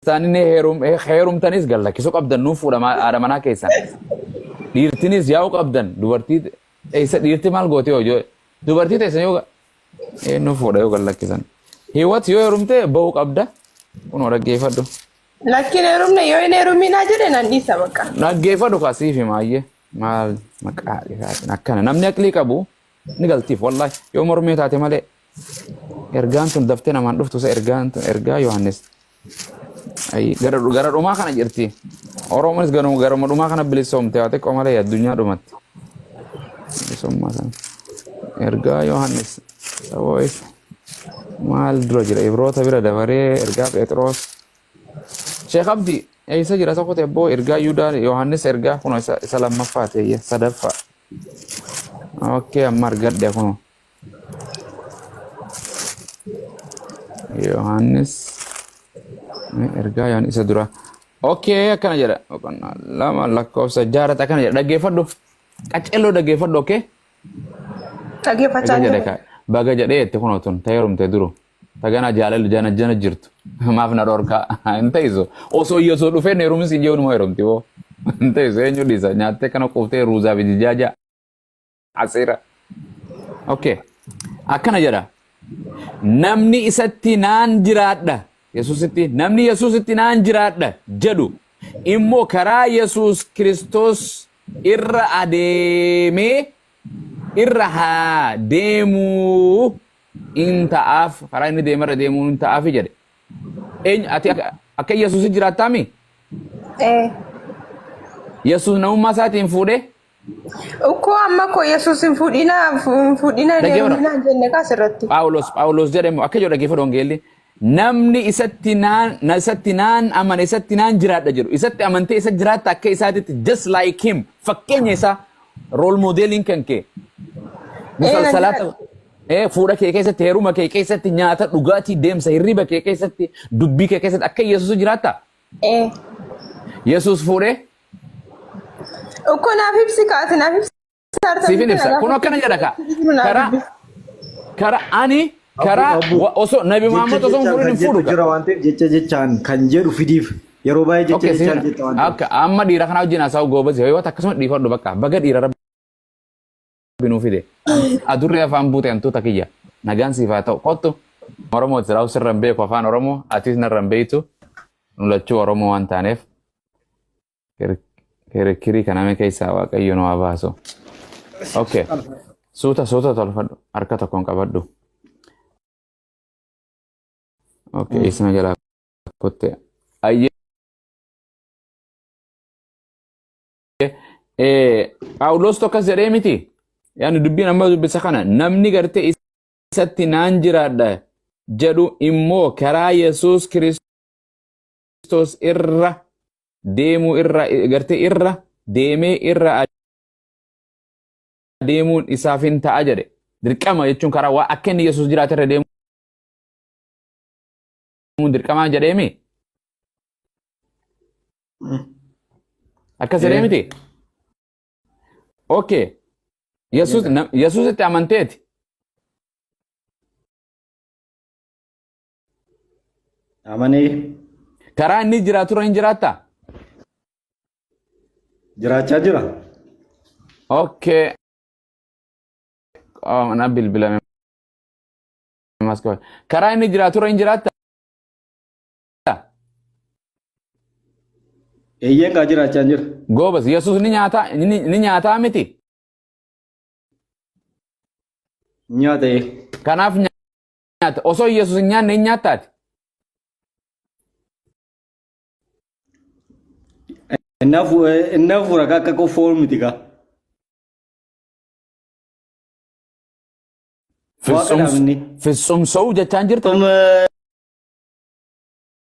Isaanii heerumtanis gallakkisuu qabdan nuuf fuudha haadha manaa keessan. Dhiirtinis yaa'u qabdan dubartii dhiirti maal goote hojii dubartii teessan yoo nuuf fuudha yoo gallakkisan. Hiiwwat yoo heerumte ba'uu qabda kunoo dhaggeeffadhu. Lakkiin heerumne yoo hin heeruminaa jedhe nan dhiisa bakka. Dhaggeeffadhu kaasiif himaayyee maal maqaa akkana namni aqlii qabu ni galtiif wallaahi yoo mormee taate malee ergaan tun daftee namaan dhuftu isa ergaa Yohaannis. Gara dhumaa kana jirti. Oromoonis gara dhumaa kana bilisoomte haa xiqqoo malee addunyaa dhumatti. Bilisummaa sana. Ergaa Yohaannis. Sabois maal dura jira Ibroota bira dabaree ergaa Phexros. Sheekh Abdi eessa jira tokko ta'e boo ergaa Yuudaa Yohaannis ergaa kunoo isa lammaffaa ta'e sadaffaa. Okkee amma argadhe kunoo. Yohaannis ergaa Yohaannis isa dura. Okkee akkana jedha. Lama lakkoofsa jaarata akkana jedha. Dhaggeeffadhu. Qaccelloo dhaggeeffadhu okkee. Dhaggeeffachaa jira. Baga jedhee itti kunoo tun ta'eerumte duru. Tagana jaalala jana jirtu. Maaf na dhorkaa. Hin ta'isu. Osoo iyyasoo dhufee heerumis hin jee'u numa heerumti boo. Hin ta'isu eenyu dhiisa. Nyaattee kana quuftee ruuzaa fi jijjaaja. Asiira. Okkee. Akkana jedha. Namni isatti naan jiraadha. Yesuusitti namni Yesuusitti naan jiraadha jedhu immoo karaa Yesuus Kiristoos irra adeemee irra haa deemuu in ta'aaf karaa inni deemarra deemuu in ta'aaf jedhe. Eenyu ati akka Yesuusi jiraattaami? Yesuus namummaa isaatiin fuudhee? Ukkoo amma koo Yesuus hin fuudhina deeminaa jenne kaasirratti. Phaawulos jedhamu akka jedhu dhaggeeffadhu Wangeelli. Namni isatti naan amane isatti naan jiraadha jedhu isatti amantee isa jiraatta akka isaatitti just like him fakkeenya isaa role modeling kan kee musalsalata fuudha kee keessatti heeruma kee keessatti nyaata dhugaatii deemsa hirriba kee keessatti dubbii kee keessatti akka Yesuus jiraatta Yesuus fuudhee ukkoo naaf ibsi kaati naaf ibsi siifin ibsa kun akkana jedha kara ani Kara osoo Nabi Muhammad osoo fuudhin fuudhu jira waan ta'eef jechaan kan jedhu fidiif yeroo baay'ee jechaan jetta waan ta'eef akka amma dhiira kana wajjin haasa'u goobas yoo akkasuma dhiifadhu bakka baga dhiira rabbi nuu fide adurree afaan buute hantuuta kiyya nagaan siif haa ta'u qottu Oromoo sirraa sirran beeku afaan Oromoo atis narran beektu nu lachuu Oromoo waan taaneef kirkirii kaname keessaa Waaqayyo nu haa baasu. Okay. Suuta tolfadhu harka tokkoon qabadhu. Okay, isma jala kotte. Ayye. Phaawulos tokkas jedhee miti. Yaani dubbiin amma dubbisa kana namni gartee isatti naan jiraadha jedhu immoo karaa Yesuus Kiristoos irra deemuu irra gartee irra deemee irra deemuun isaaf hin ta'a jedhe. Dirqama jechuun karaa waa akka inni Yesuus jiraate irra deemu dirqamaa jedheemi akkas jedhee miti okay Yesuus itti amanteeti amanee karaa inni jiraatu irra hin jiraatta jiraachaa jira okay na bilbilame karaa inni jiraatu irra hin jiraatta eeyyeen kaa jiraachaa jira. Goobas Yesuus ni nyaataa miti. Nyaata kanaaf nyaata osoo Yesuus hin nyaanne hin nyaattaati. Innaa fuura akka foon miti kaa. Fitsumsa'uu jechaan jirta.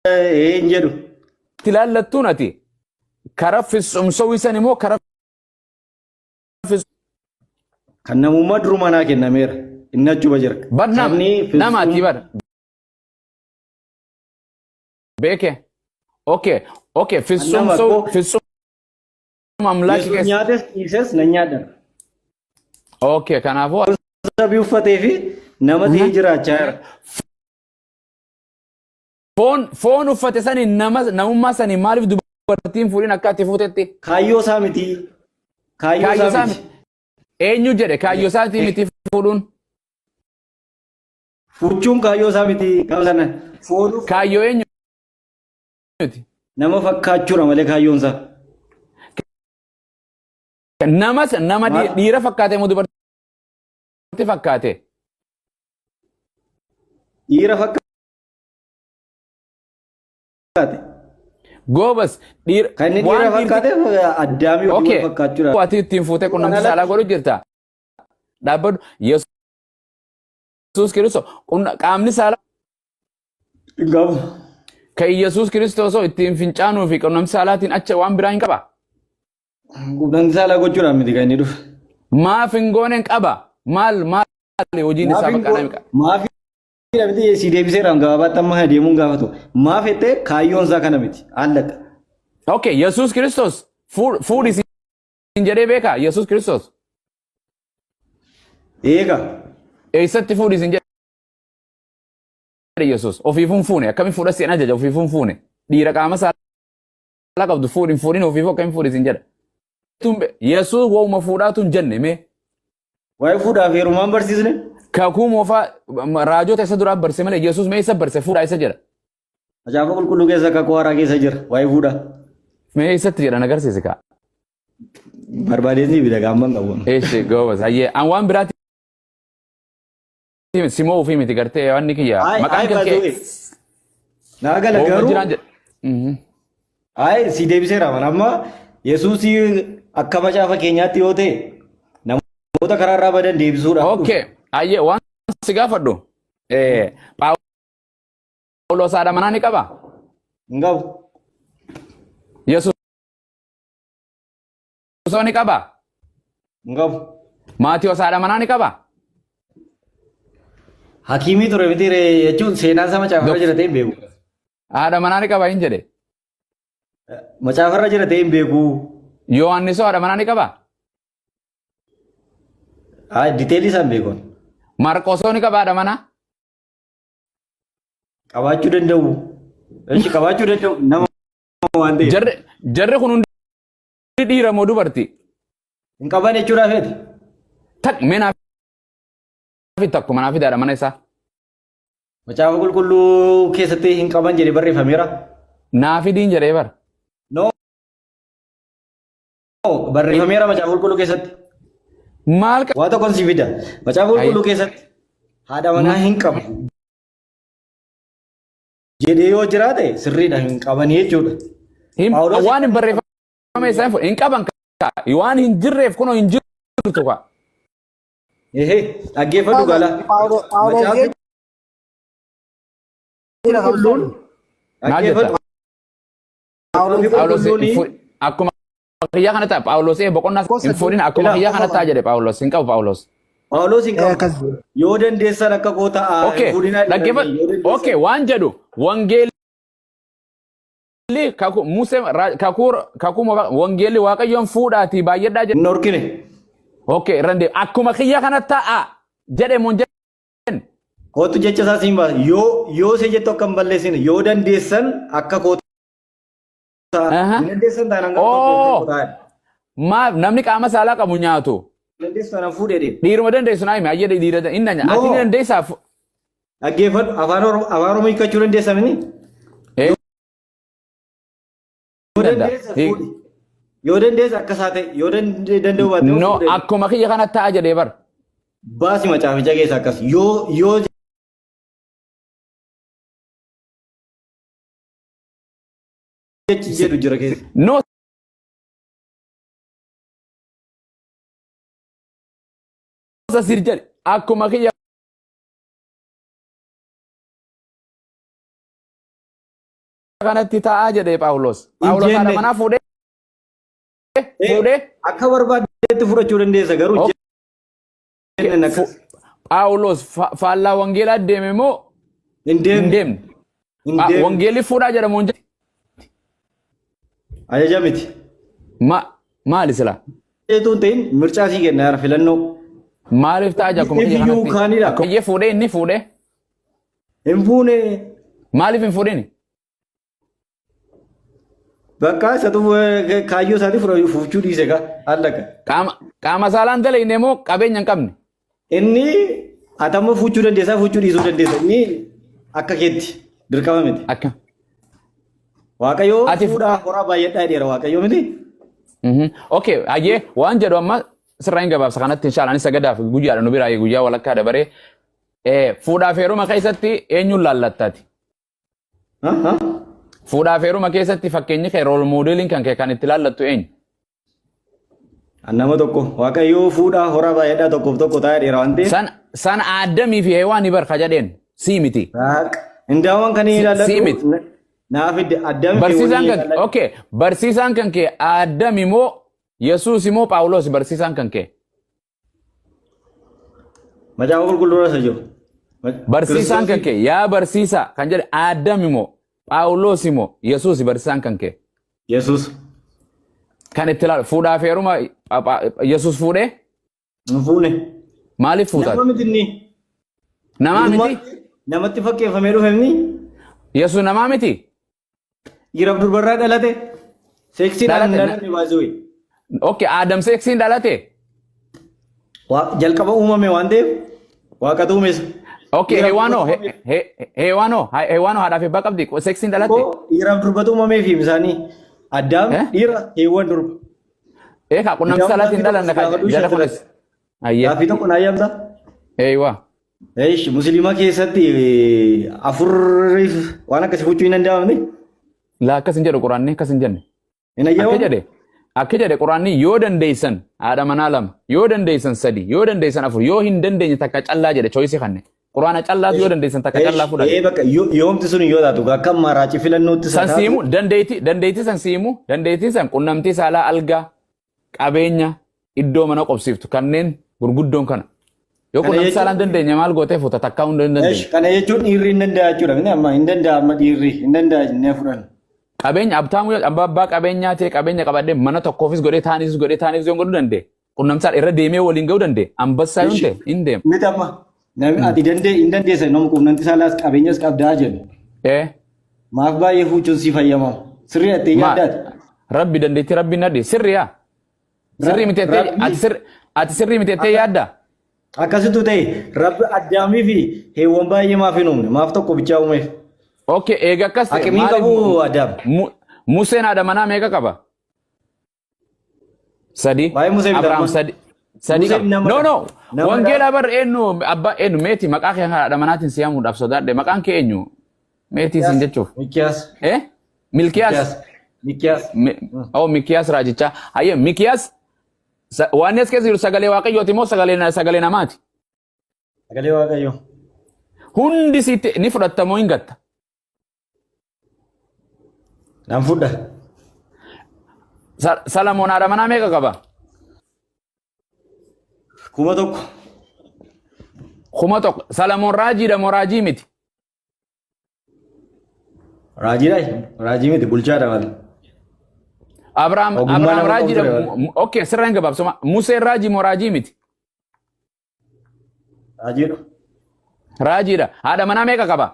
Een jedhu. Tilaallattuun ati. Kara fitsumsa'uu isan immoo kara kan namummaa duruma naa kennameera inni achuba jira. Namaati bara. Beeke. Okay. Fitsumsa'uu amlaaki keessa. Nyaates dhiises na nyaadhan. Okay kanaafuu. Sabii uffatee fi nama ta'ee jiraachaa jira. foon uffate sani namummaa sani maaliif dubartiin fuudhin akka ati fuutetti? Kaayyoo isaa miti. Kaayyoo isaa miti. Eenyu jedhe kaayyoo isaatii miti fuudhuun? Fuuchuun kaayyoo isaa miti. Gaafa sana foonuuf Kaayyoo eenyuti? nama fakkaachuudha malee kaayyoon isaa. Nama dhiira fakkaate moo dubartii fakkaate? Dhiira fakkaate. Goobas dhiira. Kan inni dhiira fakkaate addaamii hojii wal fakkaachuudha. Ati ittiin fuutee qunnamtii saalaa godhu jirta. Dhaabbadhu Yesuus Kiristoos qaamni saalaa. Gabu. Kan Yesuus Kiristoos ittiin fincaanuu fi qunnamtii saalaatiin acha waan biraa hin qaba. Qunnamtii saalaa gochuudhaan miti kan inni dhufe. Maaf hin gooneen qaba. Maal hojiin isaa baqqaadhaan qaba. Maaf miti si deebiseeraan gabaabaatti amma deemuun gaafatu. Maaf jettee kaayyoon isaa kana miti. Allaqa. Okay, Yesuus Kiristoos fuudhi siin jedhee beekaa Yesuus Kiristoos. Eega. Eessatti fuudhi siin jedhe Yesuus ofiifuun fuune akkamiin fuudha seen ajaja ofiifuun fuune dhiira qaama saalaa qabdu fuudhin ofiifuu akkamiin fuudhi siin jedha. Yesuus waa'uma fuudhaatu hin jenne mee. Waa'ee fuudhaaf heerumaan barsiisne. Kakuu moofaa raajota isa duraa barse malee Yesuus mee isa barse fuudhaa isa jedha. Macaafa qulqulluu keessa kakuu haaraa keessa jira waa'ee fuudhaa. Mee eessatti jedhan agarsiisi kaa. Barbaadeesni bida gaamman qabu. Eessi goobas hayyee an waan biraatti simoo ofii miti gartee wanni kiyya maqaan kee. Naagala garuu. Si deebiseera mana amma Yesuus akka macaafa keenyaatti yoo ta'e namoota karaarraa badan deebisuudha. Okay. Ayyee waan si gaafadhu. Phaawulos haadha manaa ni qaba? Hin qabu. Yesuus ni qaba? Hin qabu. Maatiyoos haadha manaa ni qaba? Hakiimii ture miti jechuun seenaan isaa macaafarra jira ta'e hin beeku. Haadha manaa ni qaba hin jedhe? Macaafarra jira ta'e hin beeku. Yohaannisoo haadha manaa ni qaba? Diteelii isaan beekuun. Marqosoo ni qaba haadha manaa? Qabaachuu danda'u. Qabaachuu danda'u nama waan ta'eef. Jarri kun hundi dhiira moo dubartii? Hin qaban jechuudhaaf feeti. Tak mee naaf takkuma naaf haadha mana isaa. Macaafa qulqulluu keessatti hin qaban jedhee barreeffameera. Naaf diin jedhee bar. No. Barreeffameera macaafa qulqulluu keessatti. Maal waa tokkoon si fida. Macaafa qulqulluu keessatti haadha manaa hin qabu. Jedhee yoo jiraate sirriidha hin qabanii jechuudha. Waan hin barreeffame isaa hin qaban waan hin jirreef kunoo hin jirtu kwa. Dhaggeeffadhu gala. Akkuma kiyyaa kana ta'a Phaawulos boqonnaa hin fuudhin akkuma kiyyaa kana ta'a jedhe Phaawulos hin qabu Phaawulos. Phaawulos hin qabu. Yoo dandeessan akka koo ta'a. Okay, waan jedhu wangeelli kakuu wangeelli waaqayyoon fuudhaatii baay'eedhaa jedhe. Hin horkine. Okay, rande akkuma kiyyaa kana ta'a jedhe mun jedhe. Kootu jecha isaa siin baasa. Yoo see jettu akka hin balleessine yoo dandeessan akka koo maaf namni qaama saalaa qabu nyaatu. Dhiiruma dandeessu naa hime ayyee dhiira inni nyaata. Ati ni dandeessaaf. Dhaggeeffadhu afaan Oromoo hiikkachuu dandeessan inni. Yoo dandeessa akka isaa ta'e yoo danda'u baate. No akkuma kiyya kana ta'a jedhee bar. Baasi macaaficha keessa akkas yoo jedhu jira keessa. No. Sasir jedhe akkuma kiyya kanatti ta'a jedhee Phaawulos. Phaawulos haadha manaa fuudhee akka barbaadetti fudhachuu dandeessa garuu Phaawulos faallaa wangeelaa deeme moo hin deemne? Wangeelli fuudhaa jedhamu hin jedhe. Ajaja miti. Maali sila? Jechuun ta'in mirchaa sii kenna yaara filannoo. Maaliif ta'a akkuma kiyya kanatti? Akkuma fuudhee inni fuudhee? Hin fuune. Maaliif hin fuudhini? Bakka isatu kaayyoo isaati fuuchuu dhiise ka allaqa. Qaama saalaan dalagne moo qabeenya hin qabne? Inni atamma fuuchuu dandeessaa fuuchuu dhiisuu dandeessa. Inni akka keetti dirqama miti. Akka. Waaqayyoo fuudhaa horaa baay'eedhaa dheera waaqayyoo miti. Okay, ayyee waan jedhu amma sirraa hin gabaabsa kanatti inshallah anis sagadaaf guyyaadha nu biraa guyyaa walakkaa dabaree fuudhaaf heeruma keessatti eenyuun laallattaati? Fuudhaaf heeruma keessatti fakkeenyi kee rool moodeliin kan kee kan itti laallattu eenyu? Nama tokko waaqayyoo fuudhaa horaa baay'eedhaa tokkoof tokko taa'ee dheera waan ta'eef. San Aadamii fi Heewaan ni barka jedheen sii miti. Indaawwan kan ilaallatu. Sii miti. Naaf Addaam barsiisaan kan okay barsiisaan kan kee Aadam moo Yesuus moo Phaawulos barsiisaan kan kee? Macaafa qulqulluudha isa jiru. Barsiisaan kan kee yaa barsiisaa kan jedhe Aadam moo Phaawulos moo Yesuus barsiisaan kan kee? Yesuus. Kan itti ilaalu fuudhaaf heeruma Yesuus fuudhee? Fuune. Maaliif fuudhaati? Nama miti inni. Namaa miti? Namatti fakkeeffamee dhufe inni. Yesuus namaa miti? Dhiiraaf durbarraa dhalate. Seeksiidhaan dhalate baasuu. Okay, Aadam seeksiin dhalate? Jalqaba uumame waan ta'eef waaqatu uumeessa. Okay, Heewaanoo haadhaaf abbaa qabdi seeksiin dhalate? Dhiiraaf durbatu uumamee fi isaanii Addaam dhiira Heewwan durba. Eegaa qunnamti salaatiin dhalanna kan jala kunis. Gaafii tokko naa yaamta? Eeywaa. Musliima keessatti afuriif waan akkasii gochuu hin danda'amne? Laa akkas hin jedhu quraanni akkas hin jenne. Akka jedhe quraanni yoo dandeessan haadha manaa lama yoo dandeessan sadi yoo dandeessan afur yoo hin dandeenye takka callaa jedhe choisii kanne. Quraana callaatu yoo dandeessan takka callaa fudhate. Yoomti sun yoo taatu akka maraachi filannootti sansiimu dandeettii san qunnamtii saalaa algaa qabeenya iddoo mana qobsiiftu kanneen gurguddoon kana. Yoo qunnamtii saalaan dandeenye maal gootee fuuta takkaa hunda hin dandeenye. Kana jechuun dhiirri hin danda'a jechuudha. Amma hin danda'a amma dhiirri hin danda'a jennee fudhanna. Qabeenya abtaamuu abbaa qabeenyaa ta'e qabeenya qabadhee mana tokkoofis godhee taanisis yoo godhuu danda'e qunnamtii saala irra deemee waliin ga'uu danda'e ambassaa yoo ta'e hin deemu. Miti amma namni ati hin dandeessa nama qunnamtii saalaas qabeenyas qabdaa jedhu. Maaf baay'ee fuuchuun si fayyamamu. Sirrii attee yaaddaati. Rabbi dandeettii rabbi nadhi sirriyaa. Sirrii miteettee ati sirrii miteettee yaaddaa. Akkasitu ta'e rabbi Addaamii fi Heewwan baay'ee maaf hin uumne maaf tokko bichaa uumeef. Okay, eega akkas ta'e Akkamii qabu Addaam? Museen haadha manaa meeqa qaba? Sadi. Abrahaam sadi. Sadi qaba. No. Wangeela bar eenyu abbaa eenyu meeti maqaa kee haadha manaatiin si yaamuudhaaf sodaadhe maqaan kee eenyu? Meetii sin jechuuf. Mikiyaas. Milkiyaas. Oh, Mikiyaas raajichaa. Hayyee Mikiyaas waan as keessa jiru sagalee waaqayyooti moo sagalee namaati? Sagalee waaqayyoo. Hundi sitti ni fudhattamoo hin gatta? Nan fudha. Salamoon haadha manaa meeqa qaba? 1,000. 1,000. Salamoon raajiidha moo raajii miti? Raajiidha. Raajii miti bulchaadha malee. Abrahaam raajiidha. Okay, sirra hin gabaabsuma. Museen raajii moo raajii miti? Raajiidha. Raajiidha. Haadha manaa meeqa qaba?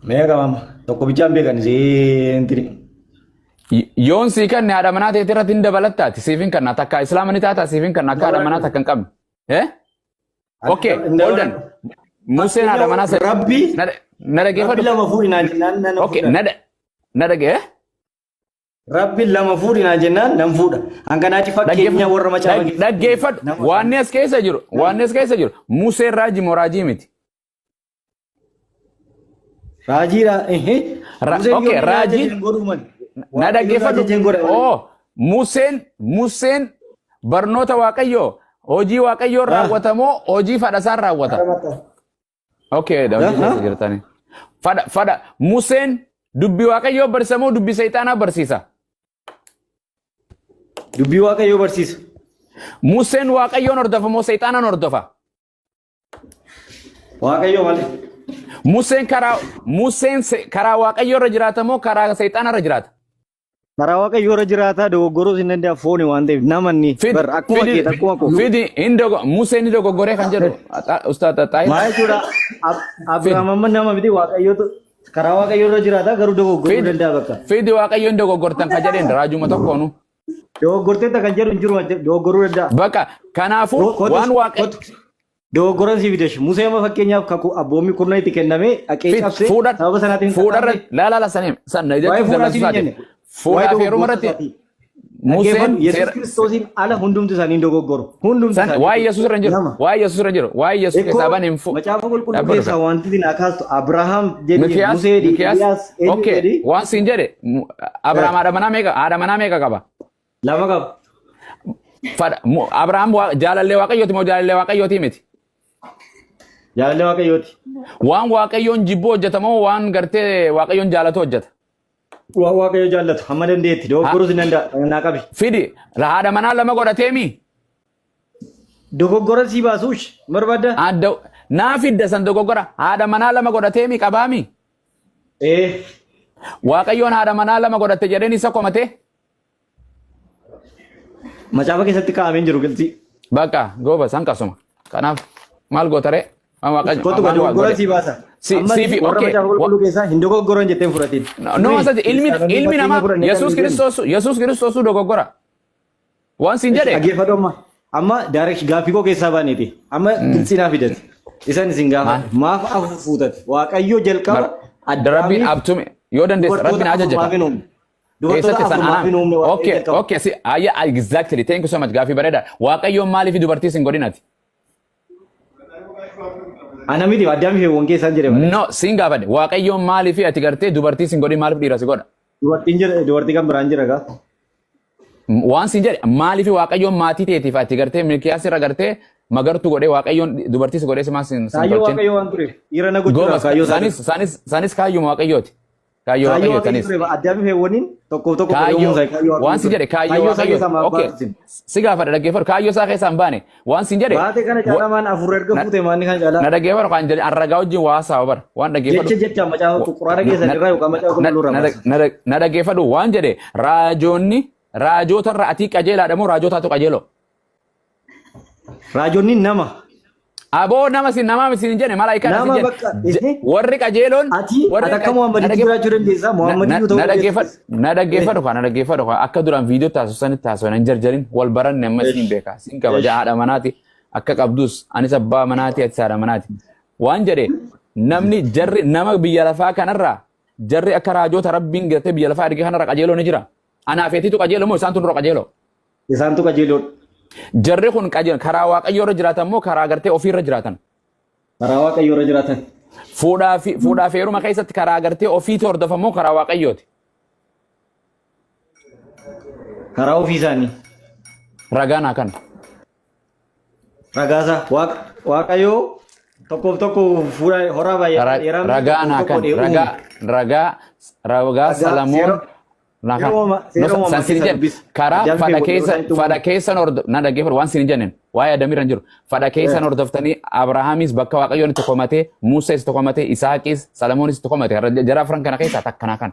Meeqa qaba? Tokko bichaan beekan seentiri. Yoon sii kanne haadha manaa ta'e irratti hin dabalattaati. Siifin kanna takka islaama ni taata siifin kanna akka haadha manaa takka hin qabne. Okay, hold on. Museen haadha manaa sadi. Rabbi. Na dhageeffadhu. Rabbi lama fuudhinaa jennaan. Okay, na dhagee. Rabbi lama fuudhinaa jennaan nan fuudha. Hanganaati fakkeenya warra macaafa. Dhaggeeffadhu. Waan as keessa jiru. Museen raajii moo raajii miti? Raajiidha. Okay, raajii. Na dhaggeeffadhu. Oh, Museen barnoota waaqayyoo hojii waaqayyoo raawwatamoo hojii fadhasaan raawwata? Okay, hojii keessa jirtani. Fadha. Museen dubbii waaqayyoo barsiisa moo dubbii seexaanaa barsiisa? Dubbii waaqayyoo barsiisa. Museen waaqayyoon hordofa moo seexaanaan hordofa? Waaqayyoo malee. Museen karaa waaqayyoo irra jiraata moo karaa seexaanaa irra jiraata? Karaa waaqayyoo irra jiraata dogoggoroos hin danda'a fooni waan ta'eef namanni akkuma keeta akkuma koo. Fidi Museen ni dogoggoree kan jedhu Ustaad Taayir. Maal jechuudha? Abrahaam amma nama miti waaqayyootu karaa waaqayyoo irra jiraata garuu dogoggoruu danda'a bakka. Fidi waaqayyoon dogoggortan ka jedheen raajuma tokkoonu. Dogoggorteetta kan jedhu hin jiru dogoggoruu danda'a. Bakka kanaafuu waan waaqayyo dogoggoran si fidesh Musee amma fakkeenyaaf kakuu abboommii kurna itti kenname dhaqee cabsee sababa sanaatiin fuudharra laala saneem sanna jedhu dabarsaati. Fuudhaa feeruma irratti Museen Yesuus Kiristoosiin ala hundumti isaanii dogoggoru. Hundumti isaanii. Waa'ee Yesuus irra jiru. Waa'ee Yesuus irra jiru. Waa'ee Yesuus keessaa baneen fu. Macaafa qulqulluu keessaa wanti isin akaastu Abrahaam jedhee Musee Eliyaas okay waan siin jedhe Abrahaam haadha manaa meeqa qaba? Lama qaba. Abrahaam jaalallee waaqayyooti moo jaalallee waaqayyooti miti? Jaalallee waaqayyooti. Waan waaqayyoon jibbuu hojjetamoo waan gartee waaqayyoon jaalatu hojjeta? Waan waaqayyo jaallatu hamma dandeetti dogoggoruus hin danda'a naa qabi. Fidi haadha manaa lama godhateemi? Dogoggora si baasuush barbaadda? Adda naa fidda san dogoggora haadha manaa lama godhateemi qabaami? Waaqayyoon haadha manaa lama godhatte jedheen isa komate? Macaafa keessatti kaa'amee jiru galti. Bakka gooba san kasuma. Kanaaf maal gootaree? Kottu dogoggora si baasa. Sifi okay. Qulqulluu keessaa hin dogoggoran jetteen fudhatiin. No asati ilmi namaa Yesuus Kiristoos dogoggora. Waan siin jedhe. Dhaggeeffadhu amma direct gaaffii koo keessaa baaneeti. Amma qilxinaa fidate. Isan isin gaafa maaf afu fuutate. Waaqayyo jalqaba adda rabbiin abtume yoo dandeessa rabbiin ajajata. Dubartoota afur okay exactly thank you so much gaaffii bareeda. Waaqayyoon maaliif dubartii sin godinati? Anamiti addaami fi wongee isaan jedhama. No sin gaafadhe waaqayyoon maaliif ati gartee dubartii sin godin maaliif dhiira si godha? Dubartii kan biraan jira gaa. Waan sin jedhe maaliif waaqayyoon maatii teetiif ati gartee milkiyaas irra gartee magartuu godhee waaqayyoon dubartii si godhee si maas sin tolchin. Kaayyoo waaqayyoo waan tureef dhiira na gochuudha kaayyoo sanis kaayyuma waaqayyooti. Kaayyoo waaqayyootanis. Addaami fi woniin tokko waan sin jedhe kaayyoo waaqayyoo. Okay si gaafadhe dhaggeeffadhu kaayyoo isaa keessaa hin baane waan sin jedhe. Baate kana caalamaan afur erga fuute maanni kana caalaa. Na dhaggeeffadhu kan jedhe arragaa wajjin waasaa bara waan dhaggeeffadhu. Jecha macaafa quraana keessan irraa yookaan macaafa qulqulluu irraa. Na dhaggeeffadhu waan jedhe raajoota irraa ati qajeelaadha moo raajotaatu qajeeloo? Raajonni nama. Aboo nama sin jedhe malaayikaa sin jedhe warri qajeeloon ati akka Muhammad jiraachuu dandeessaa Muhammad na dhaggeeffadhu kan akka duraan viidiyoo taasisanitti taasisan hin jarjarin wal baranne amma siin beeka sin kabaja haadha manaati akka qabdus anis abbaa manaati ati haadha manaati waan jedhe namni jarri nama biyya lafaa kanarraa jarri akka raajoota rabbiin gartee biyya lafaa ergee kanarra qajeeloo ni jira anaafeetitu qajeeloo moo isaantu dura qajeeloo? Isaantu qajeeloo. Jarri kun karaa waaqayyoo irra jiraatan moo karaa gartee ofii irra jiraatan? Karaa waaqayyoo irra jiraatan. Fuudhaa fi heeruma keessatti karaa gartee ofiitti hordofan moo karaa waaqayyooti? Karaa ofii isaanii. Ragaanaa kan. Ragaasaa waaqayyoo tokko fuudha horaa baay'ee. Ragaanaa kan ragaa Salamoon. Karaa fadha keessan na dhaggeeffadhu waan sin jenneen waa'ee adamiirra jiru fadha keessan hordoftanii Abrahaamis bakka waaqayyoon itti komate Musees itti komate Isaaqis Salomoonis itti komate jara afran kana keessaa takkanaa kan.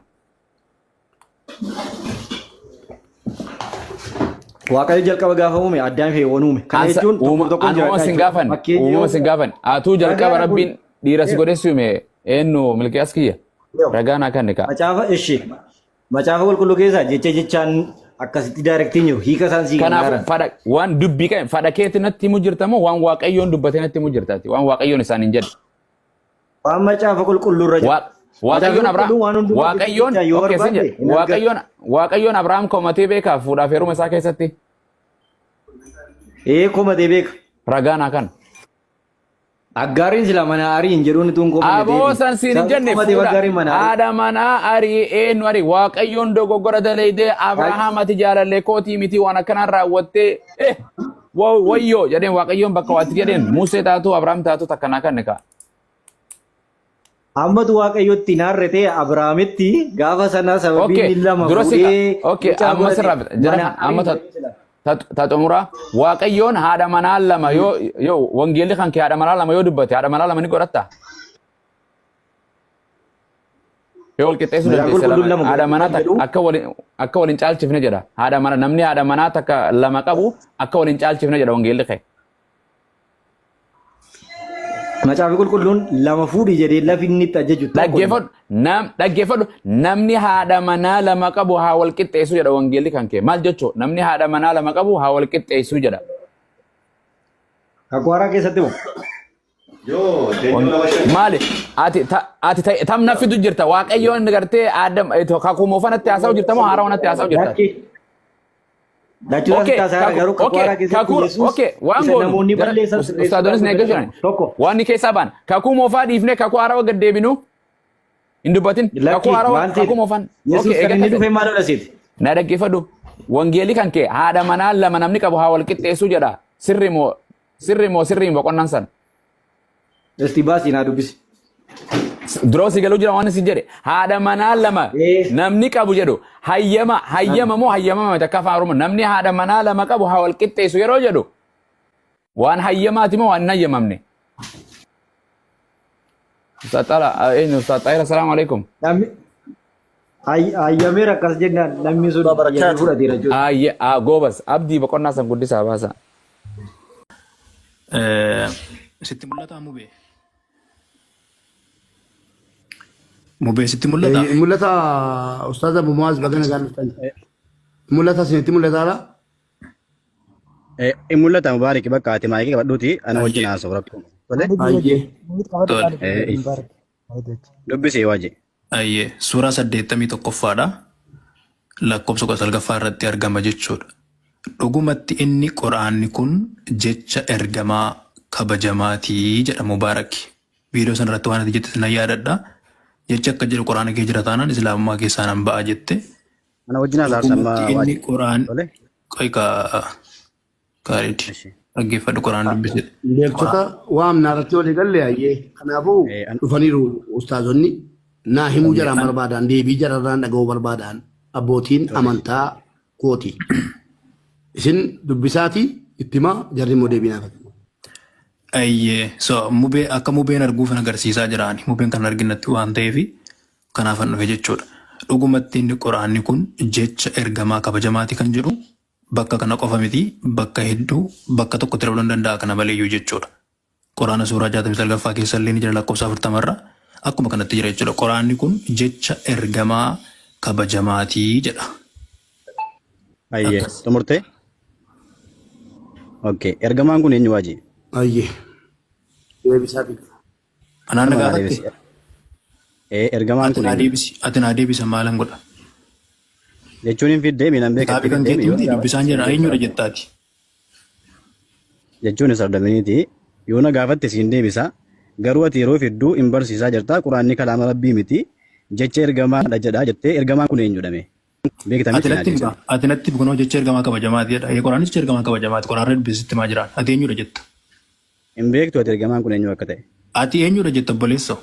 Waaqayyo jalqaba gaafa uume addaan fi waan uume. Kana jechuun uumama sin gaafan atuu jalqaba rabbiin dhiira si godhessi uume eenyu milkiyaas kiyya ragaanaa kan nikaa. Macaafa qulqulluu keessaa jechaan akkasitti daayirektiin jiru hiika isaan sii kanaaf waan dubbii kan fadha keetti natti himu jirta moo waan waaqayyoon dubbatee natti himu jirtaati waan waaqayyoon isaan hin jedhe. Waan macaafa qulqulluu irra jira. Waaqayyoon Abrahaam komatee beekaa fuudhaaf heeruma isaa keessatti. Komatee beeka. Ragaanaa kan. Aggaariin sila mana ariin jedhuun tuun komatee. Aboo san siin hin jenne haadha manaa arii eenyu arii waaqayyoon dogoggora daleedee Abrahaam ati jaalallee kootii miti waan akkanaan raawwattee wayyoo jedheen waaqayyoon bakka waatti jedheen Musee taatu Abrahaam taatu takkanaa kan nikaa. Ammatu waaqayyotti naarrete Abrahaamitti gaafa sana sababiin lama fuudhee. Okay amma sirraa amma taxumura waaqayyoon haadha manaa lama yoo wangeelli kan kee haadha manaa lama yoo dubbate haadha manaa lama ni godhatta. Yoo wal qixxeessu dandeessa haadha manaa akka waliin caalchifne jedha haadha manaa namni haadha manaa takka lama qabu akka waliin caalchifne jedha wangeelli kee. Macaafi qulqulluun lama fuudhi jedhee lafi inni itti ajaju dhaggeeffadhu namni haadha manaa lama qabu haa wal qixxeessu jedha wangeelli kan kee maal jechuu namni haadha manaa lama qabu haa wal qixxeessu jedha. Kakwaraa keessatti moo? Maali ati tam naffitu jirta waaqayyoon gartee Adam kakuu moofanatti haasa'u jirta moo haarawanatti haasa'u jirta? Ustaadonis neeggashan waan ni keessaa baan kakuu moofaa dhiifne kakuu haarawa gad deebinu hin dubbatin kakuu haarawa kakuu moofaan na dhaggeeffadhu wangeelli kan kee haadha manaa lama namni qabu haa wal qixxeessu jedha sirri moo boqonnaan san Esti baasii naa dubbisi. Duroo si galuu jira waan isin jedhe haadha manaa lama namni qabu jedhu hayyama moo hayyamama takka afaan Oromoo namni haadha manaa lama qabu haa wal qixxeessu yeroo jedhu waan hayyamaati moo waan hin hayyamamne. Ustaad Xaahir assalaamu alaikum. Hayyameera akkas jennaan namni sun fudhateera jechuudha. Goobas abdii boqonnaa san guddisaa baasa. Sitti mul'ata mubee? Mubee sitti mul'ata? Mul'ata Ustaaz Abu Muaz bagana gaafatan. Mul'ata sinitti mul'ataadha? Mul'ata Mubaarak bakka ati maayikii qabadhuuti ana wajjin haasa'u rakkoo. Dubbisee waajji. Ayyee suuraa 81ffaadha. Lakkoofsa 19 irratti argama jechuudha. Dhugumatti inni Quraanni kun jecha ergamaa kabajamaatii jedha Mubaarak. Viidiyoo sana irratti waan ati jette sana yaadadha. Jecha akka jedhu Quraana kee jira taanaan Islaamummaa keessaa nan ba'a jette. Ana wajjin haasa'ama inni Quraan qoyka gaariiti. Dhaggeeffadhu Quraan dubbise. Beektota waamnaa irratti walii galle ayyee. Kanaafuu dhufaniiru ustaazonni naa himuu jaraan barbaadan deebii jararraan dhaga'uu barbaadan abbootiin amantaa kooti. Isin dubbisaati ittimaa jarri immoo deebii naafatu. Ayyee so mubee akka mubeen arguuf agarsiisaa jiraan mubeen kan arginatti waan ta'eef kanaafan dhufe jechuudha. Dhugumatti inni Quraanni kun jecha ergamaa kabajamaati kan jedhu bakka kana qofa miti bakka hedduu bakka tokko ta'uu danda'a kana maleeyyuu jechuudha. Quraana suuraa 69ffaa keessa illee ni jira lakkoofsa 40 irra akkuma kanatti jira jechuudha. Quraanni kun jecha ergamaa kabajamaatii jedha. Ayyee xumurtee? Okay ergamaan kun eenyu waajji? Ayyee. Deebisaa bifa. Anaan na gaafatti? Ergamaan kun ati naa deebisa maalan godha? Jechuun hin fiddee miidhaan beekaa. Kaabii kan keetti miti dubbisaan jedha eenyudha jettaati. Jechuun isa abdaminiiti yoo na gaafatte siin deebisa garuu ati yeroo fidduu hin barsiisaa jirta Quraanni kalaama Rabbii miti jecha ergamaadha jedhaa jettee ergamaan kun eenyudhame? Ati natti bukunoo jecha ergamaa kabajamaati jedha. Quraanis jecha ergamaa kabajamaati. Quraanni dubbisitti maa jiraan? Ati eenyudha jetta? Hin beektu ati ergamaan kun eenyu akka ta'e. Ati eenyudha jetta obboleessa?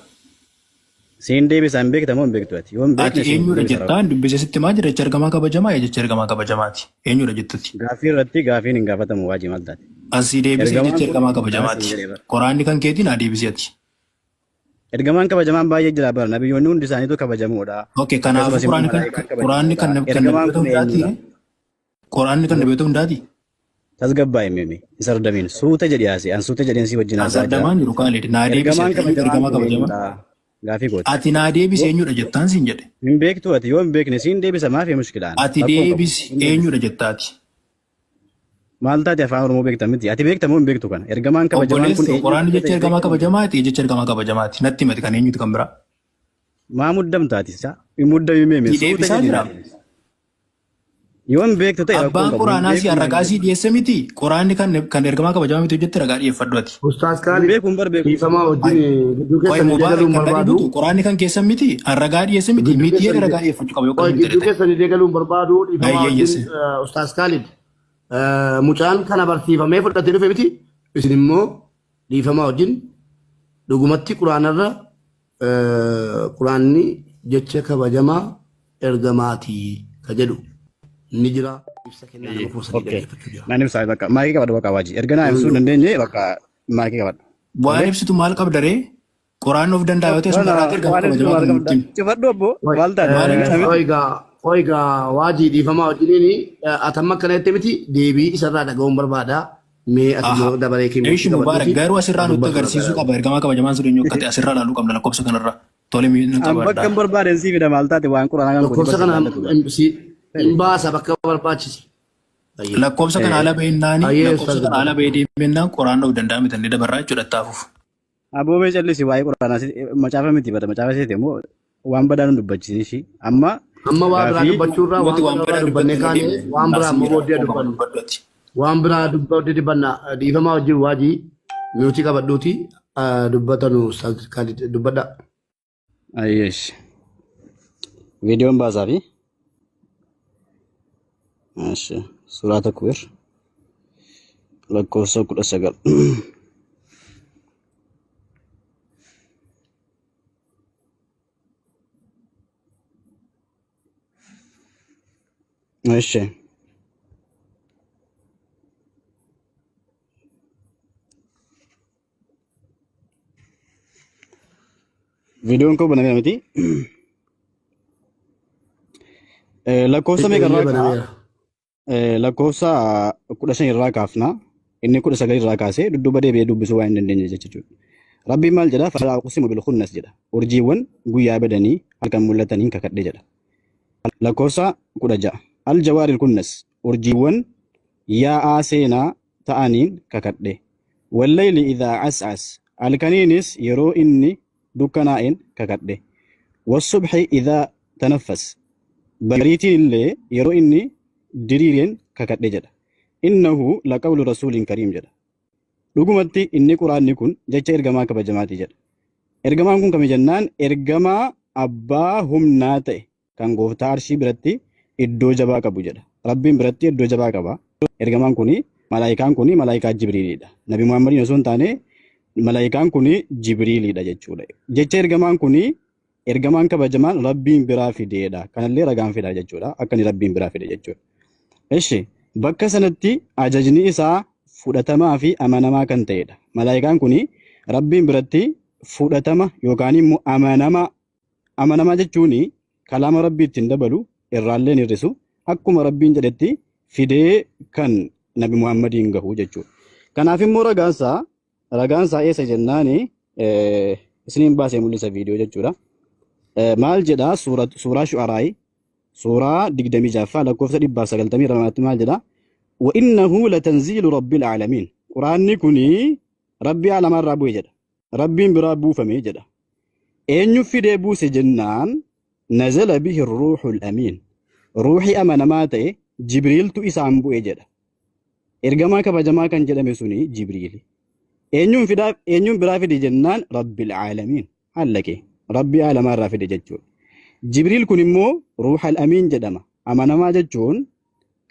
Siin deebisa hin beekta moo hin beektu ati? Ati eenyudha jettaan dubbisitti maa jira jecha ergamaa kabajamaa jecha ergamaa kabajamaati. Eenyudha jettati? Gaaffii irratti gaaffiin hin gaafatamu waajji maal taate? Asii deebisee jecha ergamaa kabajamaati. Quraanni kan keetiin haa deebisee ati. Ergamaan kabajamaan baay'ee jira bara nabiyyoonni hundi isaaniitu kabajamuudha. Okay kanaafuu Quraanni kan nabiyoota hundaati? Tasgabbaa'e mimi isa ardamiin suuta jedhi haasee an suuta jedheen si wajjin haasaa jira. Asadamaan jiru kaaleedha. Naa deebisee ergamaa kabajamaa. Gaaffii gooti. Ati naa deebisee eenyudha jettaan siin jedhe. Hin beektu ati yoo hin beekne siin deebisa maafii mushkilaan. Ati deebisi eenyudha jettaati. Maal taate afaan Oromoo beekta miti ati beekta moo hin beektu kana ergamaan kabajamaan kun Quraanni jecha ergamaa kabajamaati jecha ergamaa kabajamaati natti mati kan eenyuti kan biraa. Maa muddamtaati isa muddamii meeme deebisaa jira. Yoo hin beektu ta'e abbaan Quraanaa si ragaasii dhiyeesse miti Quraanni kan ergamaa kabajamaa miti hojjette ragaa dhiyeeffadhu ati. Ustaaz Kaalid beekuun barbeeku. Dhiifamaa wajjin gidduu keessan deegaluun barbaadu. Quraanni kan keessan miti ragaa dhiyeesse miti miti ragaa dhiyeeffachuu qabu yookaan gidduu keessan deegaluun barbaadu dhiifamaa wajjin Ustaaz Kaalid mucaan kana barsiifamee fudhatee dhufe miti isin immoo dhiifamaa wajjin dhugumatti Quraanarra Quraanni jecha kabajamaa ergamaatii ka jedhu ni jira. Naan ibsaa bakka maakii qabadhu bakka waajji erganaa ibsuu dandeenye bakka maakii qabadhu. Waan ibsitu maal qabda ree? Quraan of danda'a yoo ta'e sun irraa ergamaa kabajamaa. Cifadhu obbo maal taate? Oiga waajii dhiifamaa wajjiniin atamma akkana jette miti deebii isarraa dhaga'uun barbaada. Mee ati dabalee kee Eeshi Mubaarak garuu asirraa nutti agarsiisuu qaba. Ergamaa kabajamaan sun eenyu akka ta'e asirraa ilaaluu qabna lakkoofsa kanarraa. Tole miidhina An bakka qabaadha. hin barbaaden siif hidha maal taate waan quraanaa kan lakkoofsa kana hin baasa bakka barbaachise. Lakkoofsa kana haala beeknaani Ayyee, lakkoofsa kana haala beeknaan qoraan dha'uu danda'a miti dabarraa jechuudha taafuuf. Aboomee callisi waa'ee quraanaa macaafa miti bada macaafa seete immoo waan badaa nu dubbachiisin ishii amma Amma waa biraa Gaafii- dubbachuurraa waan biraa dubbannee kaane waan biraa amma booddee dubbannu. Waan biraa booddee dubbanna dhiifamaa wajjin waajii mi'ootii qabadhuuti dubbatanu dubbadha. ayyeesh viidiyoon baasaa fi Ashi, suuraa takbir lakkoofsa 19 Ashi. Viidiyoon koo banamee miti. Lakkoofsa meeqarraa Banameera. lakkoofsa 15 irraa kaafna. Inni 19 irraa kaasee dudduuba deebi'ee dubbisuu waan hin dandeenye jechuudha. Rabbiin maal jedha? Falaa uqsimu bil khunnas jedha. Urjiiwwan guyyaa badanii halkan mul'ataniin kakadhe jedha. Lakkoofsa 16. Al jawaaril kunnas urjiiwwan yaa'aa seenaa ta'aniin kakadhe. Wallayli idhaa as'as halkaniinis yeroo inni dukkanaa'een kakadhe. Wassubhi idhaa tanaffas bariitiin illee yeroo inni diriireen kakadhe jedha. Innahu laqawlu rasuulin kariim jedha. Dhugumatti inni quraanni kun jecha ergamaa kabajamaati jedha. Ergamaan kun kami jennaan ergamaa abbaa humnaa ta'e kan gooftaa arshii biratti iddoo jabaa qabu jedha. Rabbiin biratti iddoo jabaa qaba. Ergamaan kuni malaayikaan kuni malaayikaa Jibriilidha. Nabi Muhammadiin osoo hin taane malaayikaan kuni Jibriilidha jechuudha. Jecha ergamaan kuni ergamaan kabajamaan Rabbiin biraa fideedha. Kanallee ragaan fida jechuudha. Akka inni Rabbiin biraa fide jechuudha. Eshi bakka sanatti ajajni isaa fudhatamaa fi amanamaa kan ta'edha. Malaayikaan kuni Rabbiin biratti fudhatama yookaan immoo amanamaa jechuun kalaama Rabbii ittiin dabalu irraallee hin hir'isu akkuma Rabbiin jedhetti fidee kan Nabi Muhammadiin gahu jechuudha. Kanaaf immoo ragaansaa eessa jennaani isiniin baasee mul'isa viidiyoo jechuudha. Maal jedhaa suuraa Shu'araa'i suuraa 26 lakkoofsa 192 maal jedhaa? وإنه لتنزيل رب العالمين قرآن كوني ربي على ما ربو يجد ربي برابو فمي يجد إن يفيد بوس جنان نزل به الروح الأمين روحي أمن ماتي جبريل تو إسام بو يجد إرجما كبجما كان جد مسوني جبريل إن يفيد برافد جنان رب العالمين هلك ربي على ما رافد جدّون جبريل كوني مو روح الأمين جدما أمن ما جدّون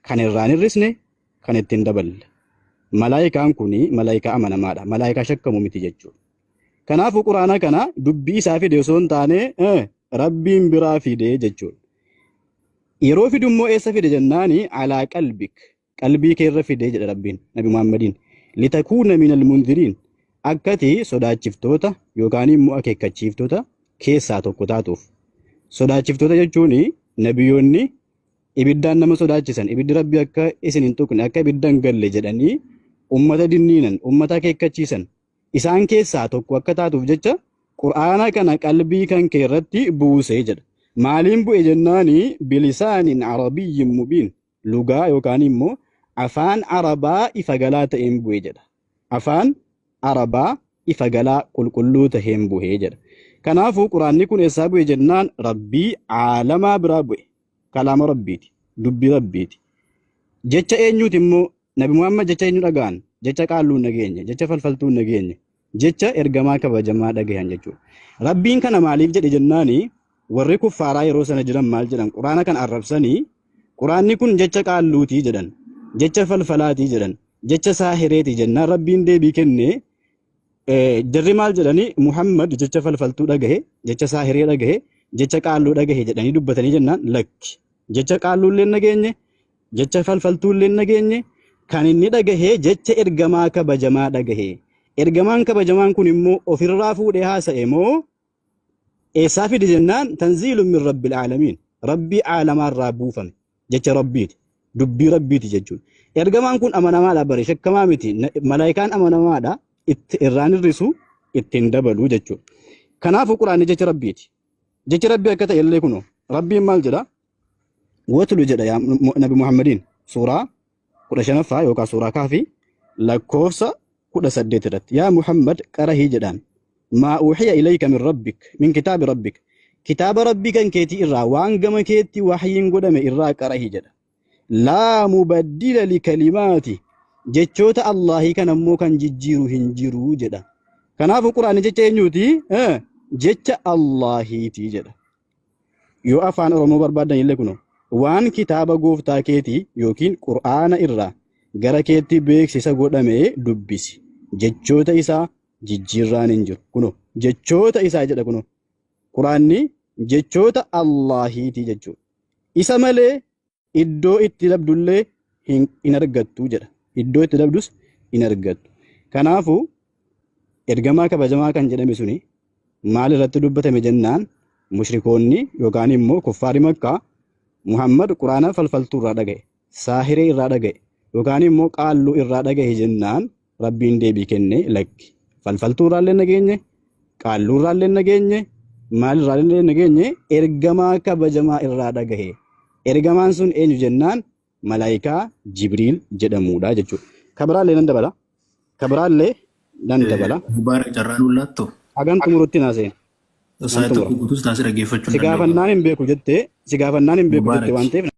كان الراني الرسني kan ittiin daballe. Malaayikaan kuni malaayikaa amanamaadha. Malaayikaa shakkamu miti jechuudha. Kanaafuu quraana kana dubbii isaa fide osoo hin taane Rabbiin biraa fide jechuudha. Yeroo fidu immoo eessa fide jennaani alaa qalbik qalbii kee irra fide jedha Rabbiin Nabi Muhammadiin. Litakuuna minal mundiriin akkati sodaachiftoota yookaan immoo akeekkachiiftoota keessaa tokko taatuuf. Sodaachiftoota jechuun nabiyyoonni ibiddaan nama sodaachisan ibiddi Rabbi akka isin hin tuqne akka ibiddaan galle jedhanii ummata dinniinan ummata akeekkachiisan isaan keessaa tokko akka taatuuf jecha qur'aana kana qalbii kan kee irratti buusee jedha. Maaliin bu'e jennaani bilisaanin arabiyyin mubiin lugaa yookaan immoo afaan arabaa ifa galaa ta'een bu'e jedha. Afaan arabaa ifa galaa qulqulluu ta'een bu'e jedha. Kanaafuu quraanni kun eessaa bu'e jennaan Rabbii aalamaa biraa bu'e. Kalaama Rabbiiti, dubbii Rabbiiti. Jecha eenyuuti immoo Nabi Muhammad jecha eenyu dhaga'an, jecha qaalluu hin dhageenye, jecha falfaltuu hin dhageenye, jecha ergamaa kabajamaa dhagayan jechuudha. Rabbiin kana maaliif jedhe jennaani warri kuffaaraa yeroo sana jiran maal jedhan quraana kan arrabsanii quraanni kun jecha qaalluutii jedhan, jecha falfalaatii jedhan, jecha saahireetii jennaan Rabbiin deebii kennee jarri maal jedhanii Muhammad jecha falfaltuu dhagahe, jecha saahiree dhagahe, jecha qaalluu dhagahe jedhanii dubbatanii jennaan lakki jecha qaalluullee nageenye jecha falfaltuullee nageenye kan inni dhagahe jecha ergamaa kabajamaa dhagahe ergamaan kabajamaan kun immoo ofirraa fuudhee haasa'e moo eessaa fide jennaan tanziilun min rabbil aalamiin rabbii aalamaarraa buufame jecha rabbiiti dubbii rabbiiti jechuudha. Ergamaan kun amanamaadha bare shakkamaa miti. Malaayikaan amanamaadha itti irraan hir'isu ittiin dabalu jechuudha. Kanaafuu quraanni jecha rabbiiti. Jecha rabbii akka ta'e illee kunoo rabbiin maal jedha? Watlu jedha yaa Nabi Muhammadiin suuraa 15ffaa yookaan suuraa kaafii lakkoofsa 18 irratti yaa Muhammad qarahii jedhaan maa uuxiya ilayka min rabbik min kitaabi rabbik kitaaba rabbii kan keetii irraa waan gama keetti wahyiin godhame irraa qarahii jedha. Laa mubaddila likalimaati jechoota Allaahii kan ammoo kan jijjiiru hin jiru jedha. Kanaafuu quraanni jecha eenyuuti? Jecha Allaahiiti jedha. Yoo afaan Oromoo barbaadan illee kunoo waan kitaaba gooftaa keetii yookiin qur'aana irraa gara keetti beeksisa godhamee dubbisi. Jechoota isaa jijjiirraan hin jiru. Kunoo jechoota isaa jedha kunoo. Quraanni jechoota Allaahiiti jechuudha. Isa malee iddoo itti dabdullee hin argattu jedha. Iddoo itti dabdus hin argattu. Kanaafuu ergamaa kabajamaa kan jedhame suni maal irratti dubbatame jennaan mushrikoonni yookaan immoo kuffaari Makkaa Muhammad quraana falfaltuu irraa dhaga'e, saahiree irraa dhaga'e yookaan immoo qaalluu irraa dhaga'e jennaan rabbiin deebii kenne lakki. Falfaltuu irraallee nageenye, qaalluu irraallee nageenye, maal irraallee nageenye ergamaa kabajamaa irraa dhaga'e. Ergamaan sun eenyu jennaan malaayikaa Jibriil jedhamuudha jechuudha. Kabiraallee nan dabala. Kabiraallee nan dabala. Mubarak carraan ullatto. Hagan xumurutti naaseen. Saayita kukutus taasisa dhaggeeffachuu Si gaafannaan hin beeku jettee waan ta'eef